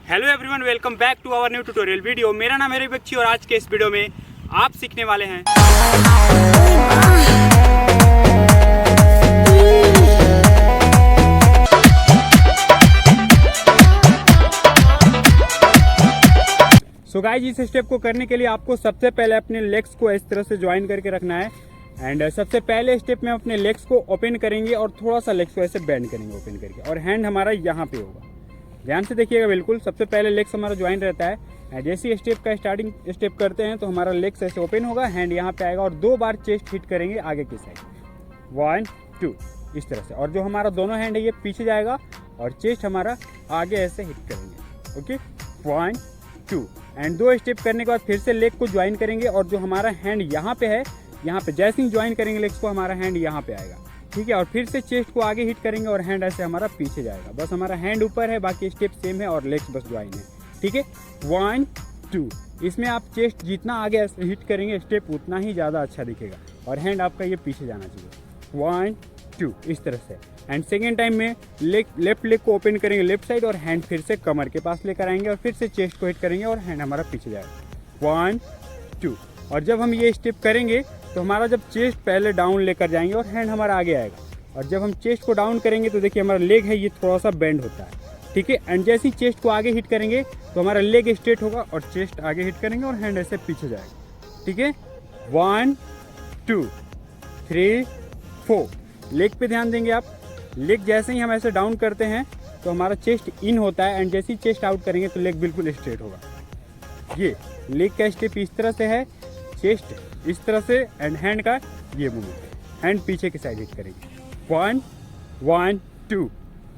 Hello everyone, welcome back to our new tutorial video. मेरा नाम है ऋतिक बख्शी और आज के इस वीडियो में आप सीखने वाले हैं सो गाइस, इस स्टेप को करने के लिए आपको सबसे पहले अपने लेग्स को इस तरह से ज्वाइन करके रखना है। एंड सबसे पहले स्टेप में अपने लेग्स को ओपन करेंगे और थोड़ा सा लेग्स को ऐसे बेंड करेंगे ओपन करके, और हैंड हमारा यहाँ पे होगा। ध्यान से देखिएगा बिल्कुल। सबसे पहले लेग्स हमारा ज्वाइन रहता है। जैसे ही स्टेप का स्टार्टिंग स्टेप करते हैं तो हमारा लेग्स ऐसे ओपन होगा, हैंड यहाँ पे आएगा और 2 बार चेस्ट हिट करेंगे आगे की साइड, 1 2 इस तरह से। और जो हमारा दोनों हैंड है ये पीछे जाएगा और चेस्ट हमारा आगे ऐसे हिट करेंगे। ओके, 1 2 एंड 2 स्टेप करने के बाद फिर से लेग को ज्वाइन करेंगे और जो हमारा हैंड यहाँ पे है, यहाँ पे जैसे ही ज्वाइन करेंगे लेग्स को हमारा हैंड यहाँ पे आएगा। ठीक है, और फिर से चेस्ट को आगे हिट करेंगे और हैंड ऐसे हमारा पीछे जाएगा। बस हमारा हैंड ऊपर है, बाकी स्टेप सेम है और लेग्स बस ज्वाइन है। ठीक है, 1 2 इसमें आप चेस्ट जितना आगे ऐसे हिट करेंगे स्टेप उतना ही ज़्यादा अच्छा दिखेगा और हैंड आपका ये पीछे जाना चाहिए। 1 2 इस तरह से। एंड सेकेंड टाइम में लेफ्ट लेग को ओपन करेंगे लेफ्ट साइड और हैंड फिर से कमर के पास लेकर आएंगे और फिर से चेस्ट को हिट करेंगे और हैंड हमारा पीछे जाएगा। 1 2 और जब हम ये स्टेप करेंगे तो हमारा जब चेस्ट पहले डाउन लेकर जाएंगे और हैंड हमारा आगे आएगा, और जब हम चेस्ट को डाउन करेंगे तो देखिए हमारा लेग है ये थोड़ा सा बेंड होता है। ठीक है, एंड जैसे ही चेस्ट को आगे हिट करेंगे तो हमारा लेग स्ट्रेट होगा और चेस्ट आगे हिट करेंगे और हैंड ऐसे पीछे जाएगा। ठीक है, 1 2 3 4 लेग पे ध्यान देंगे आप। लेग जैसे ही हम ऐसे डाउन करते हैं तो हमारा चेस्ट इन होता है, एंड जैसे ही चेस्ट आउट करेंगे तो लेग बिल्कुल स्ट्रेट होगा। ये लेग का स्टेप इस तरह से है, चेस्ट इस तरह से एंड हैंड का ये मूवमेंट, हैंड पीछे की साइड हिट करेंगे। 1 1 2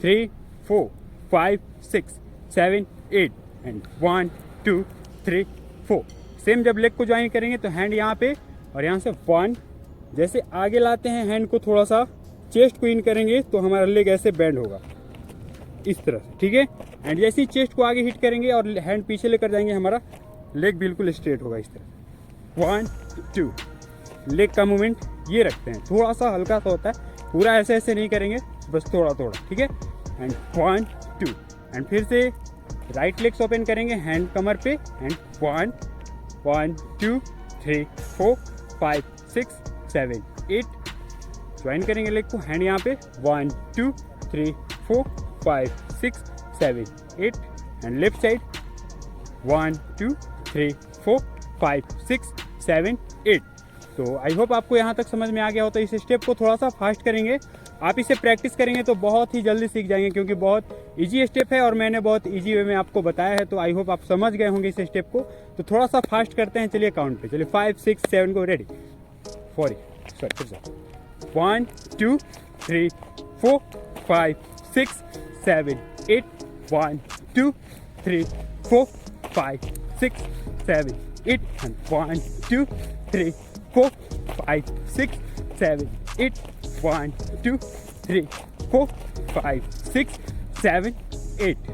3 4 5 6 7 8 एंड 1 2 3 4। सेम जब लेग को ज्वाइन करेंगे तो हैंड यहाँ पे और यहाँ से 1 जैसे आगे लाते हैं हैंड को थोड़ा सा चेस्ट को इन करेंगे तो हमारा लेग ऐसे बेंड होगा इस तरह से। ठीक है, एंड जैसे ही चेस्ट को आगे हिट करेंगे और हैंड पीछे लेकर जाएंगे हमारा लेग बिल्कुल स्ट्रेट होगा इस तरह। 1 2 लेग का मूवमेंट ये रखते हैं, थोड़ा सा हल्का सा होता है, पूरा ऐसे ऐसे नहीं करेंगे, बस थोड़ा थोड़ा। ठीक है, एंड 1 2 एंड फिर से राइट लेग्स ओपन करेंगे, हैंड कमर पे एंड 1 1 2 3 4 5 6 7 8 ज्वाइन करेंगे लेग को, हैंड यहाँ पे 1 2 3 4 5 6 7 8 एंड लेफ्ट साइड 1 2 3 4 5 6 7 8। तो आई होप आपको यहाँ तक समझ में आ गया हो। तो इस स्टेप को थोड़ा सा फास्ट करेंगे, आप इसे प्रैक्टिस करेंगे तो बहुत ही जल्दी सीख जाएंगे, क्योंकि बहुत इजी स्टेप है और मैंने बहुत इजी वे में आपको बताया है। तो आई होप आप समझ गए होंगे इस स्टेप को। तो थोड़ा सा फास्ट करते हैं, चलिए काउंट पे, चलिए 5 6 7 को रेडी 1 2 3 4 5 6 7 8 1 2 3 4 5 6 7 8 and 1 2 3 4 5 6 7 8 1 2 3 4 5 6 7 8।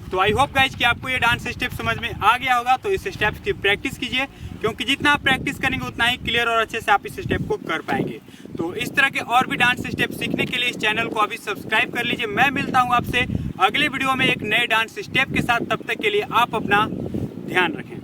तो आई होप गाइज कि आपको ये डांस स्टेप समझ में आ गया होगा। तो इस स्टेप की प्रैक्टिस कीजिए, क्योंकि जितना आप प्रैक्टिस करेंगे उतना ही क्लियर और अच्छे से आप इस स्टेप को कर पाएंगे। तो इस तरह के और भी डांस स्टेप सीखने के लिए इस चैनल को अभी सब्सक्राइब कर लीजिए। मैं मिलता हूँ आपसे अगले वीडियो में एक नए डांस स्टेप के साथ। तब तक के लिए आप अपना ध्यान रखें।